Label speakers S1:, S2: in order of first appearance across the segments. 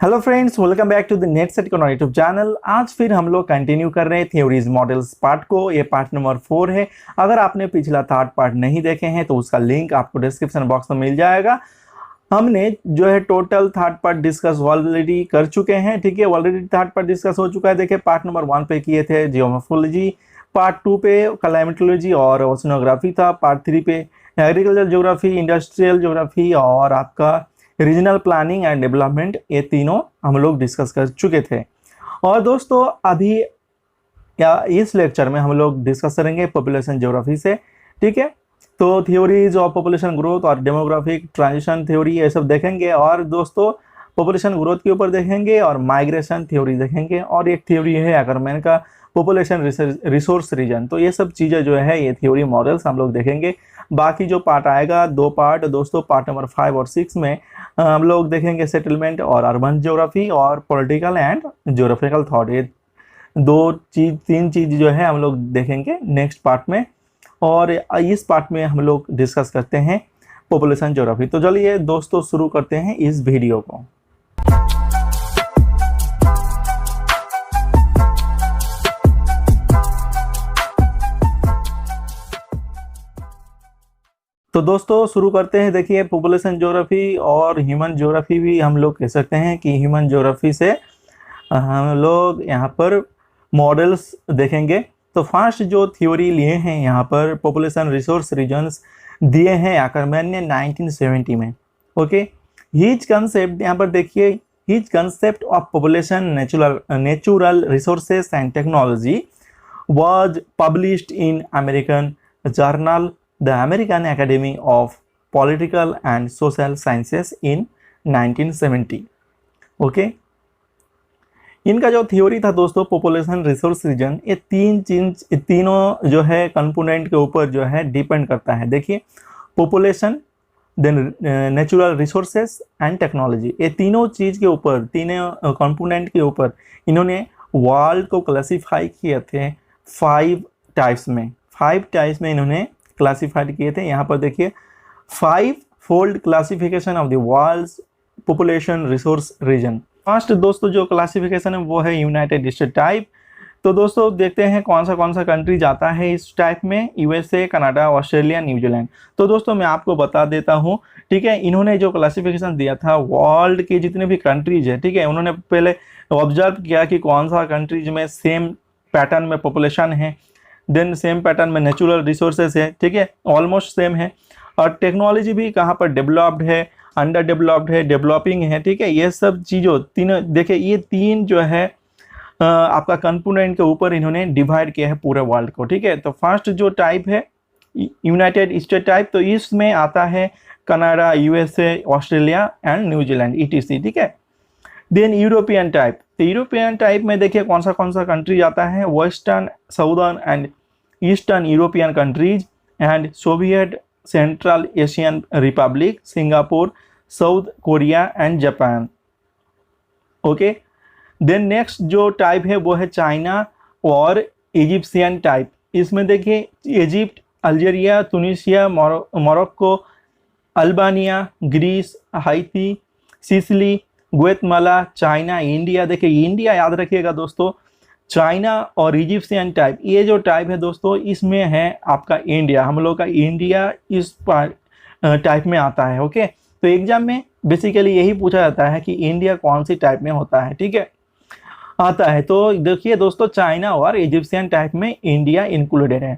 S1: Hello friends, welcome back to the NET SET economy YouTube channel. आज फिर हम लोग कंटिन्यू कर रहे हैं थ्योरीज मॉडल्स पार्ट को। ये पार्ट नंबर 4 है। अगर आपने पिछला थर्ड पार्ट नहीं देखे हैं तो उसका लिंक आपको डिस्क्रिप्शन बॉक्स में मिल जाएगा। हमने जो है total third part discuss already कर चुके हैं। ठीक है, ऑलरेडी थर्ड पार्ट डिस्कस हो चुका है। देखिए, पार्ट नंबर 1 पे किए थे जियोमॉर्फोलॉजी, पार्ट 2 पे क्लाइमेटोलॉजी और ओशनोग्राफी था, पार्ट 3 पे एग्रीकल्चर ज्योग्राफी, इंडस्ट्रियल ज्योग्राफी और आपका रीजनल प्लानिंग एंड डेवलपमेंट, ये तीनों हम लोग डिस्कस कर चुके थे। और दोस्तों अभी या इस लेक्चर में हम लोग डिस्कस करेंगे पॉपुलेशन ज्योग्राफी से। ठीक है, तो थ्योरीज ऑफ पॉपुलेशन ग्रोथ और डेमोग्राफिक ट्रांजिशन थ्योरी ये सब देखेंगे। और दोस्तों पॉपुलेशन ग्रोथ के ऊपर देखेंगे और माइग्रेशन थ्योरी देखेंगे, और एक थ्योरी है अकरमैन का पॉपुलेशन रिसोर्स रीजन। तो ये सब चीज़ें जो है ये थ्योरी मॉडल्स हम लोग देखेंगे। बाकी जो पार्ट आएगा 2 पार्ट दोस्तों, पार्ट नंबर 5 और 6 में हम लोग देखेंगे सेटलमेंट और अर्बन ज्योग्राफी और पॉलिटिकल एंड ज्योग्राफिकल थॉट। ये 3 चीज जो है हम लोग देखेंगे नेक्स्ट पार्ट में। और इस पार्ट में हम लोग डिस्कस करते हैं पॉपुलेशन ज्योग्राफी। तो चलिए दोस्तों शुरू करते हैं इस वीडियो को। तो दोस्तों शुरू करते हैं। देखिए, पॉपुलेशन ज्योग्राफी और ह्यूमन ज्योग्राफी भी हम लोग कह सकते हैं कि ह्यूमन ज्योग्राफी से हम लोग यहाँ पर मॉडल्स देखेंगे। तो फर्स्ट जो थ्योरी लिए हैं यहाँ पर पॉपुलेशन रिसोर्स रीजन्स दिए हैं अकरमैन ने 1970 में। ओके, हीज कंसेप्ट यहाँ पर देखिए, his concept of population natural resources and technology was published in American journal The American Academy of Political and Social Sciences in 1970। Okay, इनका जो थ्योरी था दोस्तों पॉपुलेशन रिसोर्स रीजन, ये तीनों जो है कंपोनेंट के ऊपर जो है डिपेंड करता है। देखिए, population, then natural resources and technology, ये तीनों चीज़ के ऊपर, तीनों कंपोनेंट के ऊपर इन्होंने वर्ल्ड को क्लासीफाई किए थे 5 टाइप्स में। 5 टाइप्स में इन्होंने क्लासिफाइड किए थे। यहाँ पर देखिए 5 fold classification of the world's population resource region. First दोस्तों जो क्लासिफिकेशन है वो है यूनाइटेड स्टेट टाइप। तो दोस्तों देखते हैं कौन सा कंट्री जाता है इस टाइप में। USA, Canada, Australia, New Zealand. तो दोस्तों मैं आपको बता देता हूँ, ठीक है, इन्होंने जो क्लासिफिकेशन दिया था वर्ल्ड के जितने भी कंट्रीज है, ठीक है, उन्होंने पहले ऑब्जर्व किया कि कौन सा कंट्रीज में सेम पैटर्न में पॉपुलेशन है, देन सेम पैटर्न में नेचुरल रिसोर्सेज है, ठीक है, ऑलमोस्ट सेम है, और टेक्नोलॉजी भी कहाँ पर डेवलप्ड है, अंडर डेवलप्ड है, डेवलपिंग है, ठीक है। ये सब चीज़ों तीनों देखिए, ये 3 जो है आपका कंपोनेंट के ऊपर इन्होंने डिवाइड किया है पूरे वर्ल्ड को। ठीक है, तो फर्स्ट जो टाइप है यूनाइटेड स्टेट टाइप, तो इसमें आता है Canada, USA, Australia and New Zealand ETC। ठीक है, देन यूरोपियन टाइप। तो यूरोपियन टाइप में देखिए कौन सा कंट्री आता है, western, southern and eastern European countries and Soviet Central Asian republic, Singapore, South Korea and Japan. Okay, then next जो टाइप है वो है चाइना और इजिप्शियन टाइप। इसमें देखिए Egypt, Algeria, Tunisia, Morocco, Albania, Greece, Haiti, Sicily, Guatemala, China, India. देखिए India याद रखिएगा दोस्तों, चाइना और इजिप्शियन टाइप, ये जो टाइप है दोस्तों इसमें है आपका इंडिया, हम लोग का इंडिया इस टाइप में आता है। ओके, तो एग्जाम में बेसिकली यही पूछा जाता है कि इंडिया कौन सी टाइप में होता है, ठीक है, आता है। तो देखिए दोस्तों, चाइना और इजिप्शियन टाइप में इंडिया इंक्लूडेड है।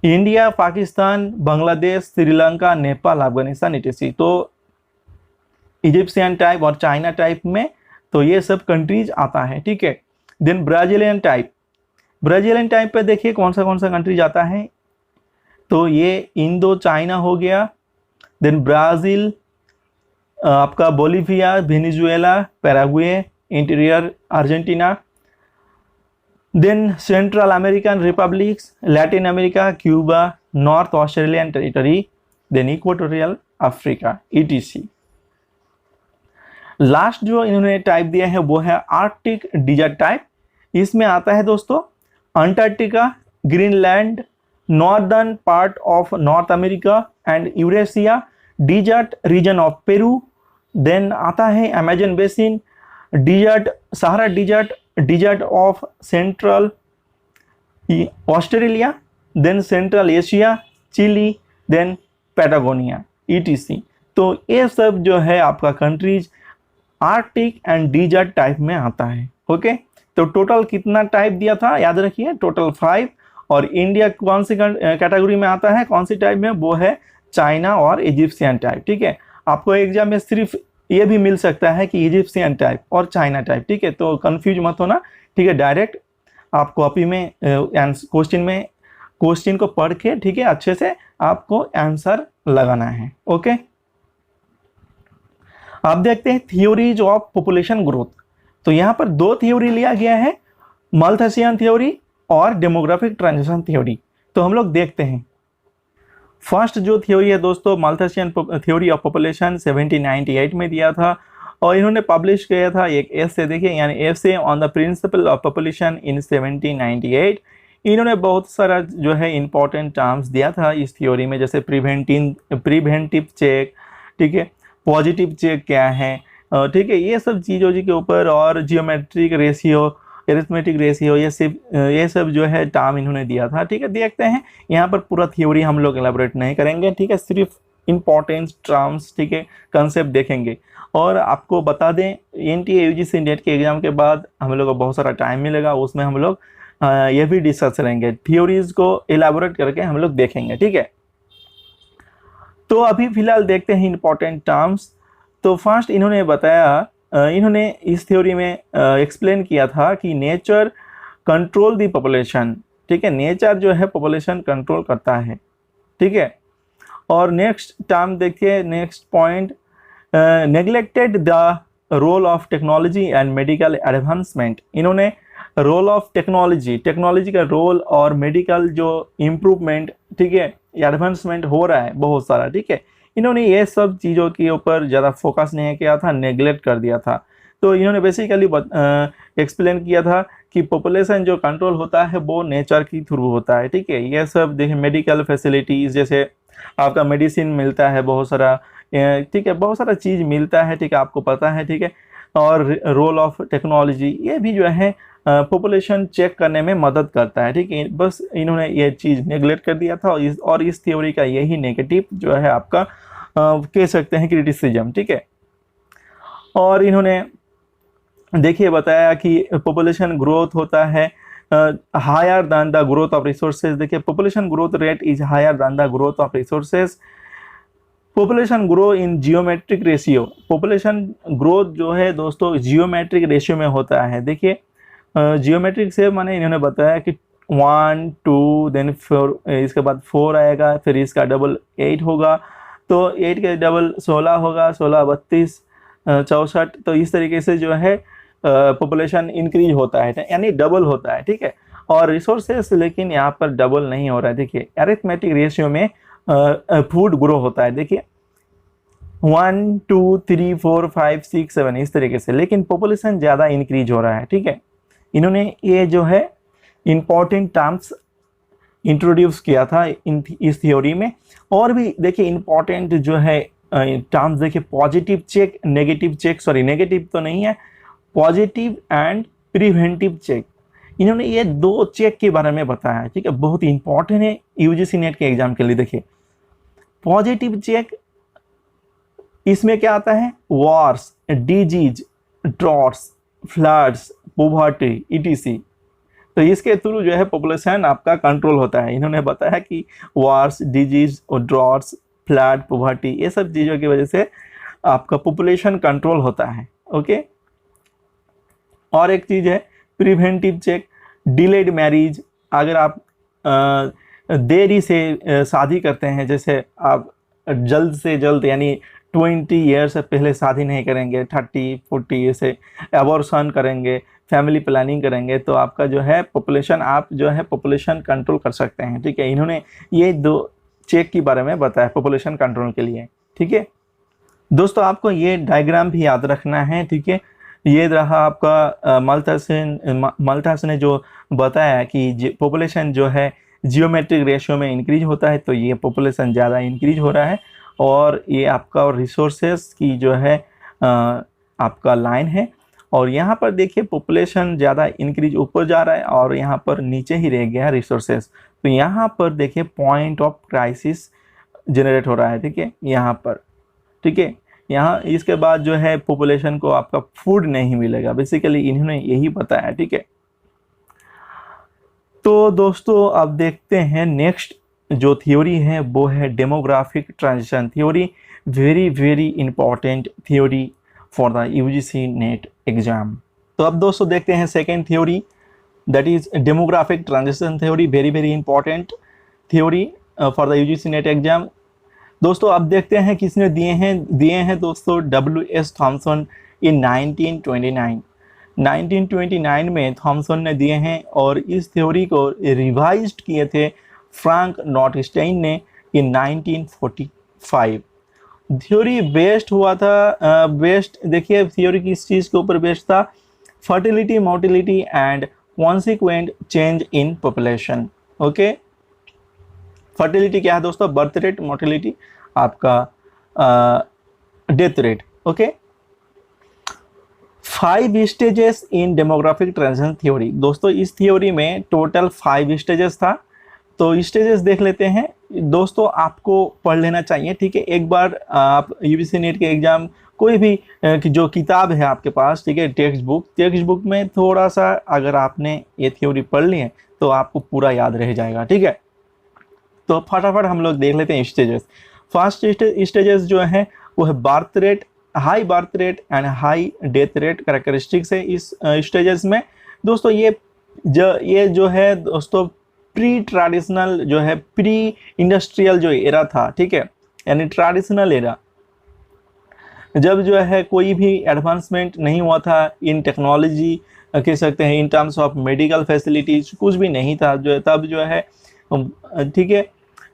S1: India, Pakistan, Bangladesh, Sri Lanka, Nepal, Afghanistan ETC। तो इजिप्शियन टाइप और चाइना टाइप में तो ये सब कंट्रीज आता है, ठीक है। Then Brazilian type, Brazilian type पे देखिए कौन सा कंट्री जाता है, तो ये इंडो चाइना हो गया, देन ब्राज़ील, आपका Bolivia, Venezuela, Paraguay, interior Argentina, then central American republics, Latin America, Cuba, north Australian territory, then equatorial Africa ETC। Last जो इन्होंने टाइप दिया है वो है आर्कटिक डिजर्ट टाइप। इसमें आता है दोस्तों Antarctica, Greenland, northern part of North America and Eurasia, desert region of Peru, then आता है Amazon basin, desert, Sahara desert, desert of central Australia, then central Asia, Chile, then Patagonia ETC। तो ये सब जो है आपका countries Arctic and desert type में आता है। ओके, तो टोटल कितना टाइप दिया था याद रखिए, टोटल 5। और इंडिया कौन सी कैटेगरी में आता है, कौन सी टाइप में, वो है चाइना और इजिप्शियन टाइप। ठीक है, आपको एग्जाम में सिर्फ ये भी मिल सकता है कि इजिप्शियन टाइप और चाइना टाइप। ठीक है, तो कंफ्यूज मत होना। ठीक है, डायरेक्ट आप कॉपी में क्वेश्चन को पढ़ के, ठीक है, अच्छे से आपको आंसर लगाना है। ओके, आप देखते हैं थ्योरीज ऑफ पॉपुलेशन ग्रोथ। तो यहाँ पर दो थ्योरी लिया गया है, माल्थसियन थ्योरी और डेमोग्राफिक ट्रांजिशन थ्योरी। तो हम लोग देखते हैं फर्स्ट जो थ्योरी है दोस्तों, माल्थसियन थ्योरी ऑफ पॉपुलेशन 1798 में दिया था, और इन्होंने पब्लिश किया था एक एसे, देखिए यानी essay on the principle of population in 1798। इन्होंने बहुत सारा जो है इंपॉर्टेंट टर्म्स दिया था इस थ्योरी में, जैसे प्रिवेंटिव चेक, ठीक है, पॉजिटिव चेक क्या है, ठीक है, ये सब चीज़ों के ऊपर, और जियोमेट्रिक रेशियो, एरिथमेटिक रेशियो, ये सब जो है टर्म इन्होंने दिया था। ठीक है, देखते हैं, यहाँ पर पूरा थ्योरी हम लोग एलाबोरेट नहीं करेंगे। ठीक है, सिर्फ इंपॉर्टेंट टर्म्स, ठीक है, कंसेप्ट देखेंगे। और आपको बता दें NTA UGC नेट के एग्जाम के बाद हम लोग को बहुत सारा टाइम मिलेगा, उसमें हम लोग ये भी डिस्कस करेंगे, थ्योरीज को एलाबोरेट करके हम लोग देखेंगे। ठीक है, तो अभी फिलहाल देखते हैं इंपॉर्टेंट टर्म्स। तो फर्स्ट इन्होंने बताया, इन्होंने इस थ्योरी में एक्सप्लेन किया था कि नेचर कंट्रोल द पॉपुलेशन। ठीक है, नेचर जो है पॉपुलेशन कंट्रोल करता है। ठीक है, और नेक्स्ट टर्म देखिए, next point, neglected the role of technology and medical advancement. इन्होंने रोल ऑफ टेक्नोलॉजी का रोल और मेडिकल जो इम्प्रूवमेंट, ठीक है, एडवांसमेंट हो रहा है बहुत सारा, ठीक है, इन्होंने ये सब चीज़ों के ऊपर ज़्यादा फोकस नहीं किया था, नेग्लेक्ट कर दिया था। तो इन्होंने बेसिकली एक्सप्लेन किया था कि पॉपुलेशन जो कंट्रोल होता है वो नेचर के थ्रू होता है। ठीक है, ये सब देखिए, मेडिकल फैसिलिटीज़, जैसे आपका मेडिसिन मिलता है बहुत सारा, ठीक है, बहुत सारा चीज़ मिलता है, ठीक है, आपको पता है। ठीक है, और रोल ऑफ टेक्नोलॉजी, ये भी जो है पॉपुलेशन चेक करने में मदद करता है। ठीक है, बस इन्होंने ये चीज़ नेग्लेक्ट कर दिया था, और इस थ्योरी का यही नेगेटिव जो है आपका कह सकते हैं क्रिटिसिज्म। ठीक है, और इन्होंने देखिए बताया कि पॉपुलेशन ग्रोथ होता है higher than the growth of resources. देखिए, population growth rate is higher than the growth of resources. Population grow in geometric ratio. Population growth जो है दोस्तों जियोमेट्रिक रेशियो में होता है। देखिए, जियोमेट्रिक से माने इन्होंने बताया कि 1 2 देन 4, इसके बाद 4 आएगा, फिर इसका डबल 8 होगा, तो 8 के डबल 16 होगा, 16 32 64। तो इस तरीके से जो है पॉपुलेशन इंक्रीज होता है, यानी डबल होता है। ठीक है, और रिसोर्सेस लेकिन यहाँ पर डबल नहीं हो रहा है। देखिए, अरिथमेटिक रेशियो में फूड ग्रो होता है। देखिए 1 2 3 4 5 6 7 इस तरीके से, लेकिन पॉपुलेशन ज़्यादा इंक्रीज हो रहा है। ठीक है, इन्होंने ये जो है इंपॉर्टेंट टर्म्स इंट्रोड्यूस किया था इस थ्योरी में। और भी देखिए इंपॉर्टेंट जो है टर्म्स, देखिए positive check, negative check, sorry negative तो नहीं है, पॉजिटिव एंड प्रिवेंटिव चेक। इन्होंने ये दो चेक के बारे में बताया। ठीक है, बहुत इंपॉर्टेंट है UGC नेट के एग्जाम के लिए। देखिए, पॉजिटिव चेक, इसमें क्या आता है, Wars, disease, droughts, floods, poverty ETC। तो इसके थ्रू जो है पॉपुलेशन आपका कंट्रोल होता है। इन्होंने बताया कि वॉर्स, डिजीज और ड्रॉट्स, फ्लड, पॉवर्टी, ये सब चीज़ों की वजह से आपका पॉपुलेशन कंट्रोल होता है। ओके, और एक चीज़ है प्रिवेंटिव चेक, डिलेड मैरिज। अगर आप देरी से शादी करते हैं, जैसे आप जल्द से जल्द यानी 20 ईयर से पहले शादी नहीं करेंगे, 30 40 ऐसे एबॉर्शन करेंगे, फैमिली प्लानिंग करेंगे, तो आपका जो है पॉपुलेशन, आप जो है पॉपुलेशन कंट्रोल कर सकते हैं। ठीक है, इन्होंने ये दो चेक के बारे में बताया पॉपुलेशन कंट्रोल के लिए। ठीक है दोस्तों, आपको ये डायग्राम भी याद रखना है। ठीक है, ये रहा आपका माल्थस ने जो बताया कि पॉपुलेशन जो है जियोमेट्रिक रेशियो में इंक्रीज होता है, तो ये पॉपुलेशन ज़्यादा इंक्रीज हो रहा है। और ये आपका रिसोर्सेस की जो है आपका लाइन है, और यहाँ पर देखिए पॉपुलेशन ज़्यादा इंक्रीज ऊपर जा रहा है और यहाँ पर नीचे ही रह गया रिसोर्सेस। तो यहाँ पर देखिए पॉइंट ऑफ क्राइसिस जनरेट हो रहा है, ठीक है, यहाँ पर, ठीक है। यहाँ इसके बाद जो है पॉपुलेशन को आपका फूड नहीं मिलेगा, बेसिकली इन्होंने यही बताया, ठीक है। तो दोस्तों अब देखते हैं नेक्स्ट जो थ्योरी है वो है demographic transition theory, very very important theory for the UGC net exam. तो अब दोस्तों देखते हैं second theory, that is demographic transition theory, very very important theory for the UGC net exam. दोस्तों अब देखते हैं किसने दिए हैं दोस्तों, W.S. थॉमसन इन 1929 में थॉमसन ने दिए हैं, और इस थ्योरी को रिवाइज्ड किए थे फ्रैंक नॉटस्टेइन ने इन 1945। थ्योरी बेस्ड हुआ था, बेस्ड देखिए थ्योरी किस चीज़ के ऊपर बेस्ड था, fertility, mortality and consequent change in population. Okay, fertility क्या है दोस्तों, बर्थ रेट, मोर्टिलिटी आपका death rate. Okay, 5 stages in demographic transition theory. दोस्तों इस थ्योरी में टोटल 5 स्टेजेस था, तो स्टेजेस देख लेते हैं दोस्तों, आपको पढ़ लेना चाहिए, ठीक है। एक बार आप यूजीसी नेट के एग्जाम कोई भी जो किताब है आपके पास, ठीक है, टेक्स्ट बुक में थोड़ा सा अगर आपने ये थ्योरी पढ़ ली है तो आपको पूरा याद रह जाएगा, ठीक है। तो फटाफट हम लोग देख लेते हैं स्टेजेस। फर्स्ट स्टेजेस जो है वो है birth rate, high birth rate and high death rate characteristics है इस स्टेजेस में। दोस्तों ये जो है दोस्तों प्री ट्रेडिशनल जो है, प्री इंडस्ट्रियल जो एरा था, ठीक है, यानी ट्रेडिशनल एरा, जब जो है कोई भी एडवांसमेंट नहीं हुआ था इन टेक्नोलॉजी, कह सकते हैं in terms of medical facilities, कुछ भी नहीं था जो है, तब जो है, ठीक है,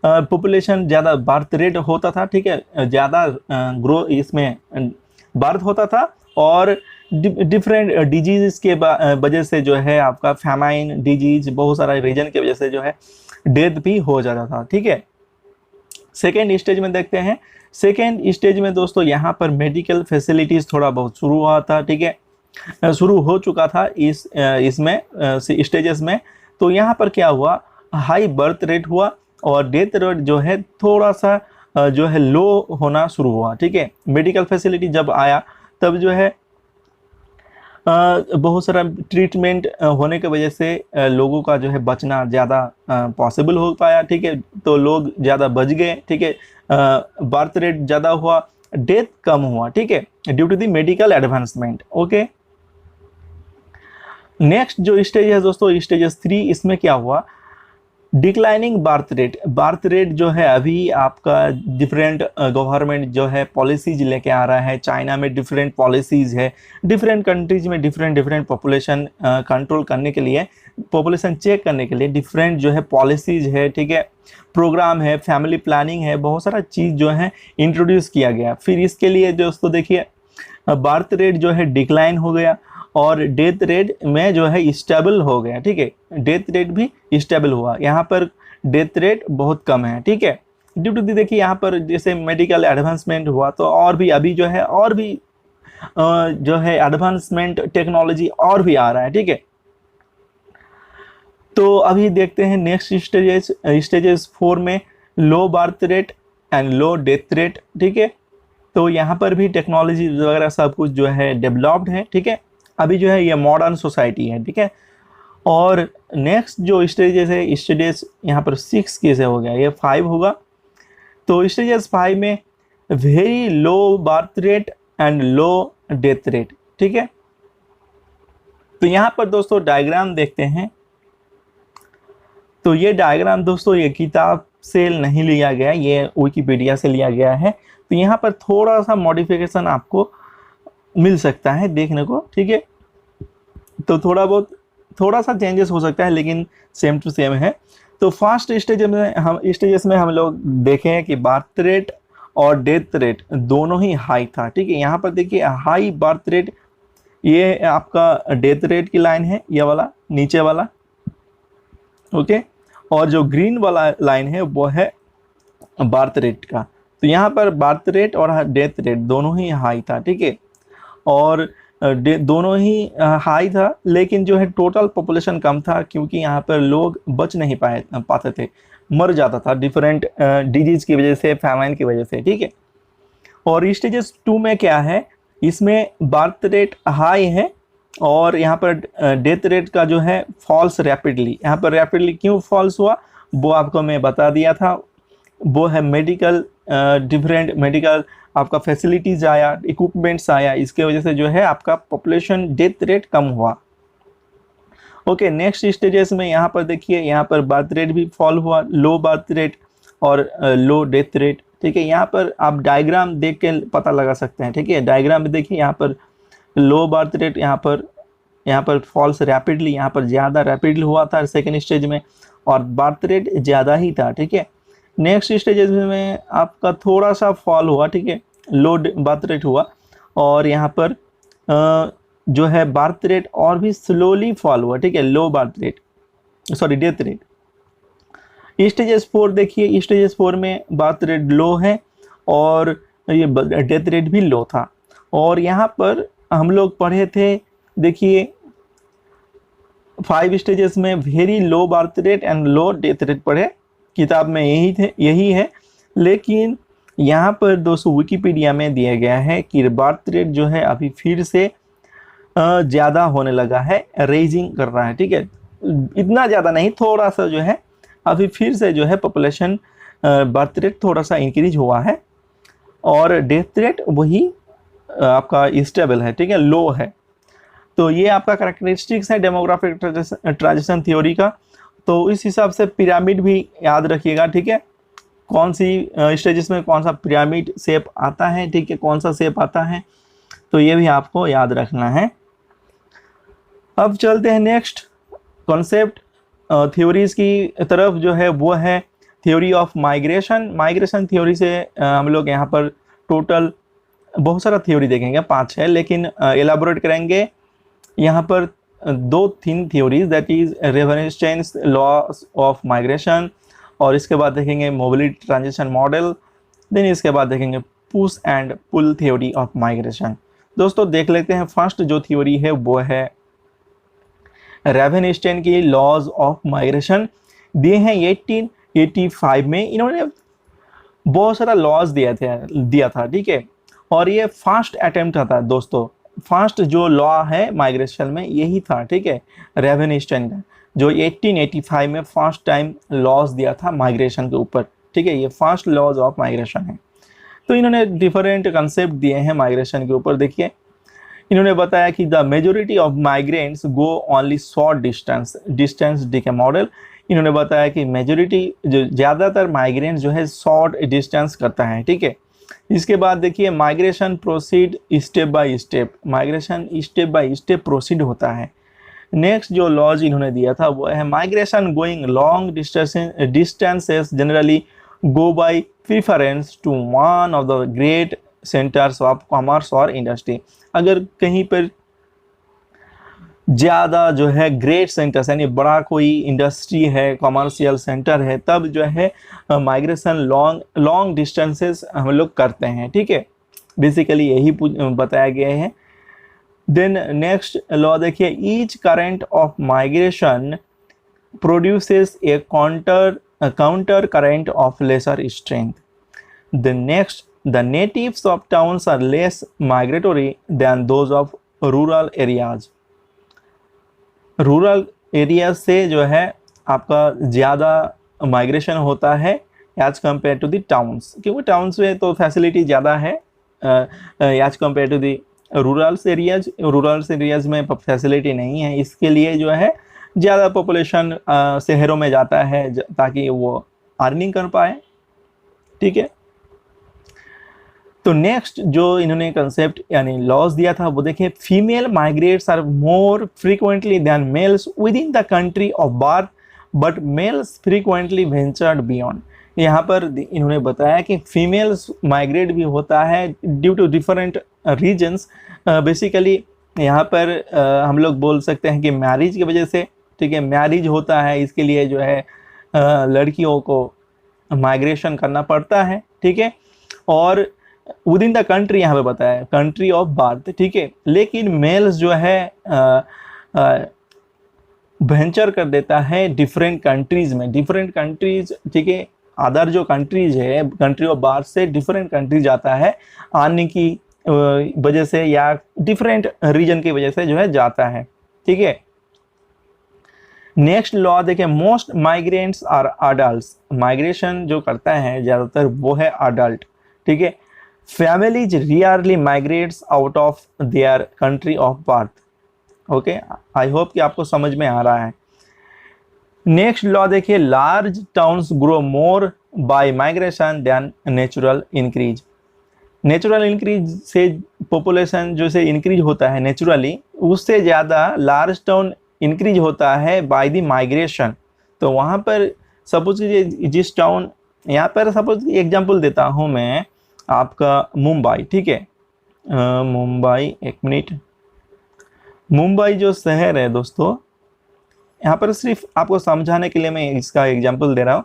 S1: पॉपुलेशन ज़्यादा बर्थ रेट होता था, ठीक है, ज़्यादा ग्रो इसमें बर्थ होता था, और डिफरेंट डिजीज़ के वजह से जो है आपका फैमाइन डिजीज, बहुत सारा रीजन के वजह से जो है डेथ भी हो जाता था, ठीक है। सेकेंड स्टेज में देखते हैं, सेकेंड स्टेज में दोस्तों यहाँ पर मेडिकल फैसिलिटीज़ थोड़ा बहुत शुरू हुआ था, ठीक है, शुरू हो चुका था इसमें स्टेजेस में। तो यहाँ पर क्या हुआ, हाई बर्थ रेट हुआ और डेथ रेट जो है थोड़ा सा जो है लो होना शुरू हुआ, ठीक है। मेडिकल फैसिलिटी जब आया तब जो है बहुत सारा ट्रीटमेंट होने की वजह से लोगों का जो है बचना ज़्यादा पॉसिबल हो पाया, ठीक है, तो लोग ज़्यादा बच गए, ठीक है, बर्थ रेट ज़्यादा हुआ, डेथ कम हुआ, ठीक है, due to the medical advancement. Okay, next जो स्टेज है दोस्तों, स्टेज 3, इसमें क्या हुआ, डिक्लाइनिंग बर्थ रेट जो है अभी आपका डिफरेंट गवर्नमेंट जो है पॉलिसीज लेके आ रहा है। चाइना में डिफरेंट पॉलिसीज है, डिफरेंट कंट्रीज में डिफरेंट पॉपुलेशन कंट्रोल करने के लिए, पॉपुलेशन चेक करने के लिए डिफरेंट जो है पॉलिसीज है, ठीक है, प्रोग्राम है, फैमिली प्लानिंग है, बहुत सारा चीज़ जो है इंट्रोड्यूस किया गया। फिर इसके लिए दोस्तों देखिए बर्थ रेट जो है डिक्लाइन हो गया और डेथ रेट में जो है स्टेबल हो गया, ठीक है, डेथ रेट भी स्टेबल हुआ, यहाँ पर डेथ रेट बहुत कम है, ठीक है, ड्यू टू देखिए यहाँ पर जैसे मेडिकल एडवांसमेंट हुआ तो और भी अभी जो है और भी जो है एडवांसमेंट टेक्नोलॉजी और भी आ रहा है, ठीक है। तो अभी देखते हैं नेक्स्ट स्टेजेस 4 में low birth rate and low death rate, ठीक है। तो यहाँ पर भी टेक्नोलॉजी वगैरह सब कुछ जो है डेवलप्ड है, ठीक है, अभी जो है ये मॉडर्न सोसाइटी है, ठीक है। और नेक्स्ट जो स्टेजेस है, स्टेजेस यहाँ पर 6 कैसे हो गया, ये 5 होगा। तो स्टेजेस 5 में very low birth rate and low death rate, ठीक है। तो यहाँ पर दोस्तों डायग्राम देखते हैं, तो ये डायग्राम दोस्तों ये किताब से नहीं लिया गया, ये विकिपीडिया से लिया गया है। तो यहाँ पर थोड़ा सा मॉडिफिकेशन आपको मिल सकता है देखने को, ठीक है, तो थोड़ा सा चेंजेस हो सकता है लेकिन सेम टू सेम है। तो फर्स्ट स्टेजेस में हम लोग देखें कि बर्थ रेट और डेथ रेट दोनों ही हाई था, ठीक है। यहाँ पर देखिए हाई बर्थ रेट, ये आपका डेथ रेट की लाइन है, ये वाला नीचे वाला, ओके, और जो ग्रीन वाला लाइन है वो है बर्थ रेट का। तो यहाँ पर बर्थ रेट और डेथ रेट दोनों ही हाई था, ठीक है। और दोनों ही हाई था, लेकिन जो है टोटल पॉपुलेशन कम था, क्योंकि यहाँ पर लोग बच नहीं पाते थे, मर जाता था डिफरेंट डिजीज की वजह से, फैमाइन की वजह से, ठीक है। और स्टेजेस 2 में क्या है, इसमें बर्थ रेट हाई है और यहाँ पर डेथ रेट का जो है फॉल्स रैपिडली। यहाँ पर रैपिडली क्यों फॉल्स हुआ वो आपको मैं बता दिया था। वो है मेडिकल, डिफरेंट मेडिकल आपका फैसिलिटीज आया, इक्विपमेंट्स आया, इसके वजह से जो है आपका पॉपुलेशन डेथ रेट कम हुआ। ओके, नेक्स्ट स्टेजेस में यहाँ पर देखिए, यहाँ पर बर्थ रेट भी फॉल हुआ, लो बर्थ रेट और लो डेथ रेट, ठीक है। यहाँ पर आप डायग्राम देख के पता लगा सकते हैं, ठीक है। डायग्राम में देखिए, यहाँ पर लो बर्थ रेट, यहाँ पर फॉल्स रैपिडली, यहाँ पर ज़्यादा रैपिडली हुआ था सेकेंड स्टेज में, और बर्थ रेट ज़्यादा ही था, ठीक है। नेक्स्ट स्टेजेस में आपका थोड़ा सा फॉल हुआ, ठीक है, लो बर्थ रेट हुआ, और यहाँ पर जो है बर्थ रेट और भी स्लोली फॉल हुआ, ठीक है, low birth rate, sorry death rate. Stages 4 देखिए, स्टेजेस 4 में बर्थ रेट लो है और ये डेथ रेट भी लो था। और यहाँ पर हम लोग पढ़े थे, देखिए 5 स्टेजेस में very low birth rate and low death rate पढ़े, किताब में यही है। लेकिन यहाँ पर दोस्तों विकिपीडिया में दिया गया है कि बर्थ रेट जो है अभी फिर से ज़्यादा होने लगा है, रेजिंग कर रहा है, ठीक है। इतना ज़्यादा नहीं, थोड़ा सा जो है अभी फिर से जो है पॉपुलेशन बर्थ रेट थोड़ा सा इंक्रीज हुआ है, और डेथ रेट वही आपका स्टेबल है, ठीक है, लो है। तो ये आपका कैरेक्टरिस्टिक्स है डेमोग्राफिक ट्रांजिशन थ्योरी का। तो इस हिसाब से पिरामिड भी याद रखिएगा, ठीक है, कौन सी स्टेजेस में कौन सा पिरामिड शेप आता है, ठीक है, कौन सा शेप आता है, तो ये भी आपको याद रखना है। अब चलते हैं नेक्स्ट कॉन्सेप्ट थ्योरीज की तरफ, जो है वो है theory of migration. Migration theory से हम लोग यहाँ पर टोटल बहुत सारा थ्योरी देखेंगे, 5 है, लेकिन एलाबोरेट करेंगे यहाँ पर 2-3 theories, that is Ravenstein's law of migration, और इसके बाद देखेंगे मोबिलिटी ट्रांजिशन मॉडल, देन इसके बाद देखेंगे push and pull theory of migration. दोस्तों देख लेते हैं, फर्स्ट जो थ्योरी है वो है रेवेन्स्टेन की लॉज ऑफ माइग्रेशन। दिए हैं 1885 में, इन्होंने बहुत सारा लॉज दिया था, ठीक है, और ये फर्स्ट अटेम्प्ट था दोस्तों, फर्स्ट जो लॉ है माइग्रेशन में यही था, ठीक है, रेवेन्स्टेन का, जो 1885 में फर्स्ट टाइम लॉज दिया था माइग्रेशन के ऊपर, ठीक है, ये फर्स्ट लॉज ऑफ माइग्रेशन है। तो इन्होंने डिफरेंट कंसेप्ट दिए हैं माइग्रेशन के ऊपर। देखिए, इन्होंने बताया कि the majority of migrants go only short distance decay model. इन्होंने बताया कि मेजोरिटी जो ज़्यादातर माइग्रेंट जो है शॉर्ट डिस्टेंस करता है, ठीक है। इसके बाद देखिए migration proceed step by step, migration step by step proceed होता है। नेक्स्ट जो लॉज इन्होंने दिया था वो है migration going long distances generally go by preference to one of the great centres of commerce और इंडस्ट्री। अगर कहीं पर ज़्यादा जो है ग्रेट सेंटर्स यानी बड़ा कोई इंडस्ट्री है, कॉमर्शियल सेंटर है, तब जो है माइग्रेशन लॉन्ग डिस्टेंसेस हम लोग करते हैं, ठीक है, बेसिकली यही बताया गया है। देन नेक्स्ट लॉ देखिए, each current of migration produces a counter current of lesser strength. The next, the natives of towns are less migratory than those of rural areas. Rural area से जो है आपका ज़्यादा माइग्रेशन होता है as compare to the towns, क्योंकि towns में तो फैसिलिटी ज़्यादा है as compare to the rurals areas में फैसिलिटी नहीं है, इसके लिए जो है ज़्यादा पॉपुलेशन शहरों में जाता है ताकि वो अर्निंग कर पाए, ठीक है। तो नेक्स्ट जो इन्होंने कंसेप्ट यानी लॉज दिया था वो देखिए, female migrates are more frequently than males within the country of birth but males frequently ventured beyond. यहाँ पर इन्होंने बताया कि फीमेल्स माइग्रेट भी होता है due to different reasons. Basically यहाँ पर हम लोग बोल सकते हैं कि मैरिज की वजह से, ठीक है, मैरिज होता है, इसके लिए जो है लड़कियों को माइग्रेशन करना पड़ता है, ठीक है। और विद इन द कंट्री यहाँ पे बताया है, कंट्री ऑफ बर्थ, ठीक है। लेकिन मेल्स जो है वेंचर कर देता है डिफरेंट कंट्रीज में, डिफरेंट कंट्रीज, ठीक है। अदर जो कंट्रीज है, कंट्री ऑफ बर्थ से डिफरेंट कंट्री जाता है आने की वजह से, या डिफरेंट रीजन की वजह से जो है जाता है, ठीक है। नेक्स्ट लॉ देखिए, most migrants are adults, migration जो करता है ज्यादातर वो है अडल्ट, ठीक है। Families rarely migrates out of their country of birth. Okay, I hope कि आपको समझ में आ रहा है। नेक्स्ट लॉ देखिए, large towns grow more by migration than natural increase. Natural increase से पॉपुलेशन जो से इंक्रीज होता है नेचुरली, उससे ज़्यादा लार्ज टाउन इंक्रीज होता है बाय द माइग्रेशन। तो वहाँ पर सपोज कीजिए जिस टाउन, यहाँ पर सपोज एग्जांपल देता हूँ मैं आपका मुंबई, ठीक है। मुंबई, एक मिनट, मुंबई जो शहर है दोस्तों, यहाँ पर सिर्फ आपको समझाने के लिए मैं इसका एग्जांपल दे रहा हूँ।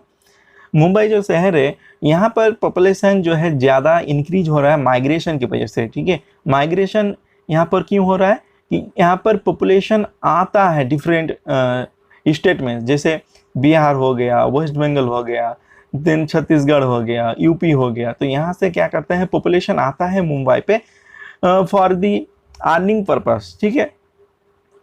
S1: मुंबई जो शहर है, यहाँ पर पॉपुलेशन जो है ज़्यादा इंक्रीज हो रहा है माइग्रेशन की वजह से, ठीक है। माइग्रेशन यहाँ पर क्यों हो रहा है कि यहाँ पर पॉपुलेशन आता है डिफरेंट स्टेट में, जैसे बिहार हो गया, वेस्ट बंगाल हो गया, देन छत्तीसगढ़ हो गया, यूपी हो गया। तो यहाँ से क्या करते हैं, पॉपुलेशन आता है मुंबई पे फॉर दी अर्निंग पर्पस, ठीक है।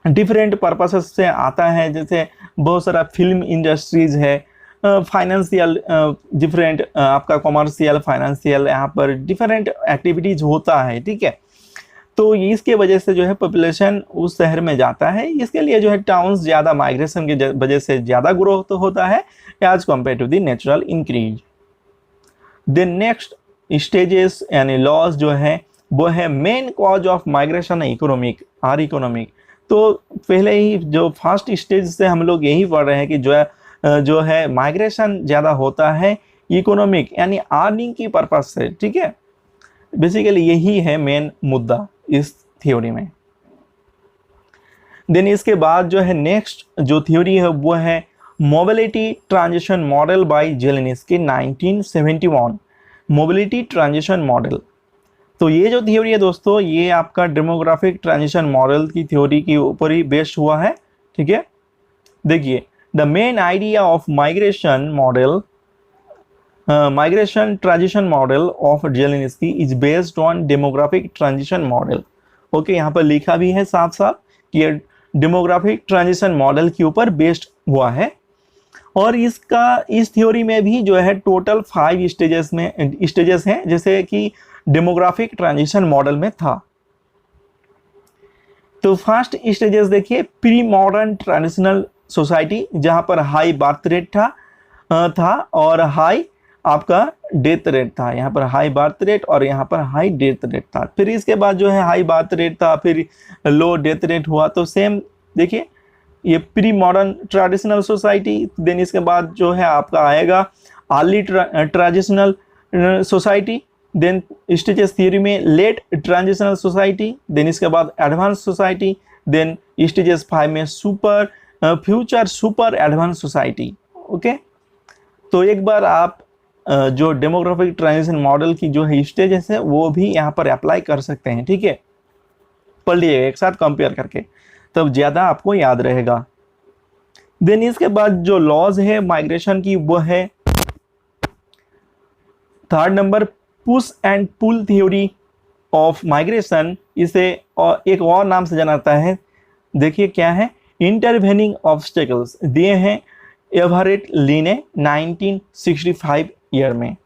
S1: डिफरेंट पर्पसेस से आता है, जैसे बहुत सारा फिल्म इंडस्ट्रीज है, फाइनेंशियल डिफरेंट आपका कॉमर्शियल, फाइनेंशियल, यहाँ पर डिफरेंट एक्टिविटीज होता है, ठीक है। तो इसके वजह से जो है पॉपुलेशन उस शहर में जाता है, इसके लिए जो है टाउन्स ज़्यादा माइग्रेशन की वजह से ज़्यादा ग्रोथ होता है as compare to the natural increase. Then next stages यानी लॉज जो है वो है main cause of migration economic और इकोनॉमिक। तो पहले ही जो फर्स्ट स्टेज से हम लोग यही पढ़ रहे हैं कि जो है माइग्रेशन ज़्यादा होता है इकोनॉमिक यानी अर्निंग की पर्पज से, ठीक है। बेसिकली यही है मेन मुद्दा इस थ्योरी में। देन इसके बाद जो है नेक्स्ट जो थ्योरी है वो है mobility transition model by Zelinsky 1971, mobility transition model. तो ये जो थ्योरी है दोस्तों, ये आपका डेमोग्राफिक ट्रांजिशन मॉडल की थ्योरी के ऊपर ही बेस्ड हुआ है, ठीक है। देखिए, the main idea of migration model, migration transition model of Zelinsky is based on demographic transition model. Okay, यहाँ पर लिखा भी है साफ साफ कि ये डेमोग्राफिक ट्रांजिशन मॉडल के ऊपर बेस्ड हुआ है। और इस थ्योरी में भी जो है टोटल 5 स्टेजेस हैं, जैसे कि डेमोग्राफिक ट्रांजिशन मॉडल में था। तो फर्स्ट स्टेजेस देखिए, प्री मॉडर्न ट्रांजिशनल सोसाइटी, जहां पर हाई बर्थ रेट था और हाई आपका डेथ रेट था। यहाँ पर हाई बर्थ रेट और यहाँ पर हाई डेथ रेट था। फिर इसके बाद जो है हाई बर्थ रेट था, फिर लो डेथ रेट हुआ। तो सेम देखिए, ये pre modern traditional society, then इसके बाद जो है आपका आएगा early transitional society, then stages theory में लेट ट्रांजिशनल सोसाइटी, देन इसके बाद एडवांस सोसाइटी, देन स्टेजेस 5 में future super advance society. Okay, तो एक बार आप जो डेमोग्राफिक ट्रांजिशन मॉडल की जो है स्टेजेस है वो भी यहाँ पर अप्लाई कर सकते हैं, ठीक है। पढ़ लीजिएगा एक साथ कंपेयर करके, तब ज़्यादा आपको याद रहेगा। देन इसके बाद जो लॉज है माइग्रेशन की वो है 3rd number, push and pull theory of migration. इसे एक और नाम से जाना जाता है। देखिए क्या है, इंटरवेनिंग ऑब्स्टेकल्स दिए हैं एवरेट ली ने 1965 ईयर में।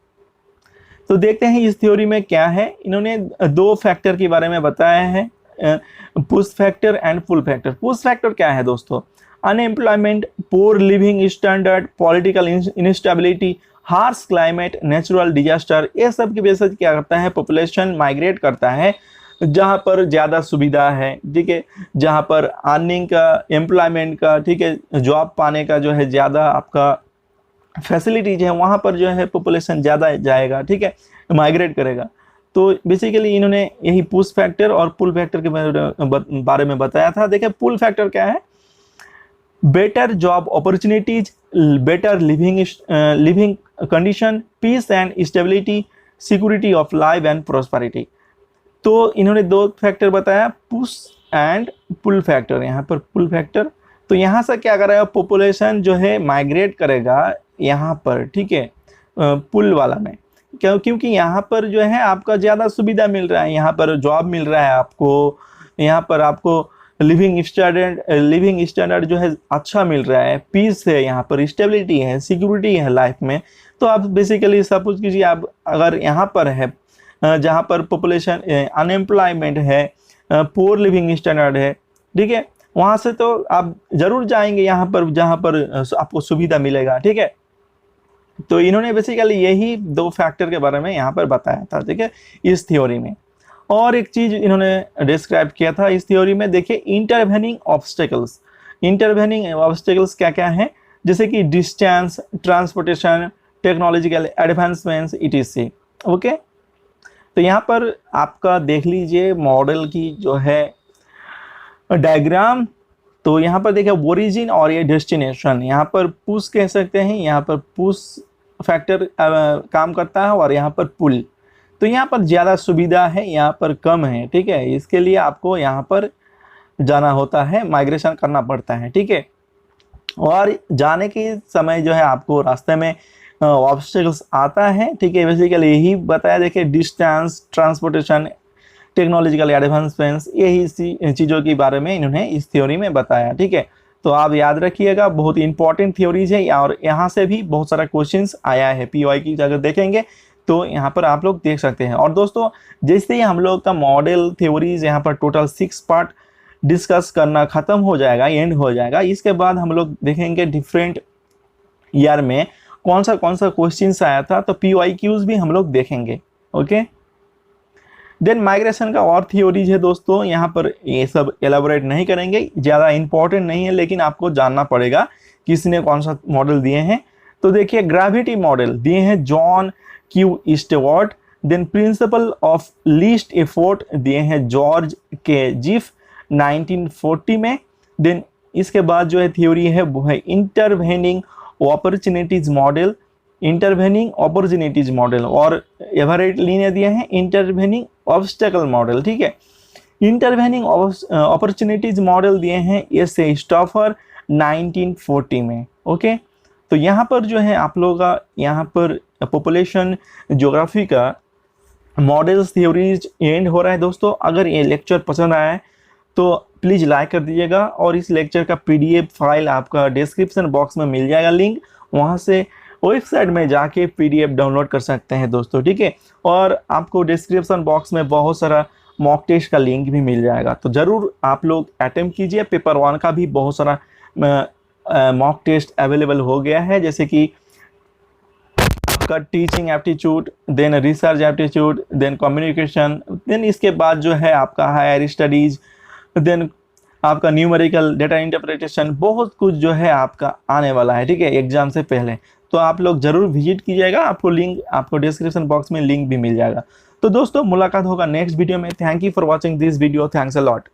S1: तो देखते हैं इस थ्योरी में क्या है। इन्होंने 2 फैक्टर के बारे में बताया है, push factor and pull factor. Push factor क्या है दोस्तों, unemployment, poor living standard, political instability, harsh climate, natural disaster, ये सब की वजह से क्या करता है, पॉपुलेशन माइग्रेट करता है जहाँ पर ज़्यादा सुविधा है, ठीक है, जहाँ पर अर्निंग का, एम्प्लॉयमेंट का, ठीक है, जॉब पाने का जो है ज़्यादा आपका फैसिलिटीज है, वहाँ पर जो है पॉपुलेशन ज़्यादा जाएगा, ठीक है, माइग्रेट करेगा। तो बेसिकली इन्होंने यही पुश फैक्टर और पुल फैक्टर के बारे में बताया था। देखिए पुल फैक्टर क्या है, better job opportunities, better living condition, peace and stability, security of life and prosperity. तो इन्होंने 2 फैक्टर बताया, पुश एंड पुल फैक्टर। यहाँ पर पुल फैक्टर, तो यहाँ से क्या करेगा, पॉपुलेशन जो है माइग्रेट करेगा यहाँ पर, ठीक है, पुल वाला में। क्योंकि यहाँ पर जो है आपका ज़्यादा सुविधा मिल रहा है, यहाँ पर जॉब मिल रहा है आपको, यहाँ पर आपको लिविंग स्टैंडर्ड जो है अच्छा मिल रहा है, पीस है, यहाँ पर स्टेबिलिटी है, सिक्योरिटी है लाइफ में। तो आप बेसिकली सपोज कीजिए आप अगर यहाँ पर है जहाँ पर पॉपुलेशन अनएम्प्लॉयमेंट है, पुअर लिविंग स्टैंडर्ड है, ठीक है, वहाँ से तो आप ज़रूर जाएंगे यहाँ पर जहाँ पर आपको सुविधा मिलेगा, ठीक है। तो इन्होंने बेसिकली यही 2 फैक्टर के बारे में यहाँ पर बताया था, ठीक है, इस थ्योरी में। और एक चीज़ इन्होंने डिस्क्राइब किया था इस थ्योरी में, देखिए इंटरवेनिंग ऑब्स्टेकल्स। इंटरवेनिंग ऑब्स्टेकल्स क्या क्या हैं, जैसे कि distance, transportation, technological advancements, etc। Okay, तो यहाँ पर आपका देख लीजिए मॉडल की जो है डायग्राम। तो यहाँ पर देखिए ओरिजिन और ये डेस्टिनेशन, यहाँ पर पुश कह सकते हैं, यहाँ पर पुश फैक्टर काम करता है और यहाँ पर पुल। तो यहाँ पर ज़्यादा सुविधा है, यहाँ पर कम है, ठीक है। इसके लिए आपको यहाँ पर जाना होता है, माइग्रेशन करना पड़ता है, ठीक है। और जाने के समय जो है आपको रास्ते में ऑब्स्टेकल्स आता है, ठीक है। बेसिकली यही बताया, देखिए डिस्टेंस, ट्रांसपोर्टेशन, टेक्नोलॉजिकल एडवांसमेंट्स, यही चीज़ों के बारे में इन्होंने इस थ्योरी में बताया, ठीक है। तो आप याद रखिएगा, बहुत इंपॉर्टेंट थ्योरीज है और यहाँ से भी बहुत सारा क्वेश्चंस आया है। POI की अगर देखेंगे तो यहाँ पर आप लोग देख सकते हैं। और दोस्तों जैसे ही हम लोग का मॉडल थ्योरीज यहाँ पर टोटल 6 पार्ट डिस्कस करना ख़त्म हो जाएगा, एंड हो जाएगा, इसके बाद हम लोग देखेंगे डिफरेंट ईयर में कौन सा क्वेश्चंस आया था, तो POIQs भी हम लोग देखेंगे, ओके। देन माइग्रेशन का और थ्योरीज है दोस्तों, यहाँ पर ये सब एलाबोरेट नहीं करेंगे, ज़्यादा इंपॉर्टेंट नहीं है, लेकिन आपको जानना पड़ेगा किसने कौन सा मॉडल दिए हैं। तो देखिए ग्रेविटी मॉडल दिए हैं John Q Stewart. Then principle of least effort दिए हैं जॉर्ज के जिफ 1940 में। देन इसके बाद जो है थ्योरी है वो है इंटरवेनिंग अपॉर्चुनिटीज मॉडल, और एवरेट ली ने दिए हैं इंटरवेनिंग ऑब्स्टेकल मॉडल, ठीक है। इंटरवेनिंग अपॉर्चुनिटीज मॉडल दिए हैं एस.ए. स्टॉफर 1940 में, ओके। तो यहाँ पर जो है आप लोगों का यहाँ पर पॉपुलेशन ज्योग्राफी का मॉडल्स थ्योरीज एंड हो रहा है दोस्तों। अगर ये लेक्चर पसंद आया है तो प्लीज़ लाइक कर दीजिएगा, और इस लेक्चर का PDF फाइल आपका डिस्क्रिप्शन बॉक्स में मिल जाएगा लिंक, वहाँ से वेबसाइट में जाके PDF डाउनलोड कर सकते हैं दोस्तों, ठीक है। और आपको डिस्क्रिप्शन बॉक्स में बहुत सारा मॉक टेस्ट का लिंक भी मिल जाएगा, तो ज़रूर आप लोग अटेम्प्ट कीजिए। पेपर 1 का भी बहुत सारा मॉक टेस्ट अवेलेबल हो गया है, जैसे कि आपका teaching aptitude, then research aptitude, then communication, then इसके बाद जो है आपका हायर स्टडीज़, देन आपका न्यूमेरिकल, डेटा इंटरप्रिटेशन, बहुत कुछ जो है आपका आने वाला है, ठीक है, एग्जाम से पहले। तो आप लोग ज़रूर विजिट कीजिएगा, आपको लिंक आपको डिस्क्रिप्शन बॉक्स में लिंक भी मिल जाएगा। तो दोस्तों मुलाकात होगा नेक्स्ट वीडियो में। Thank you for watching this video, thanks a lot.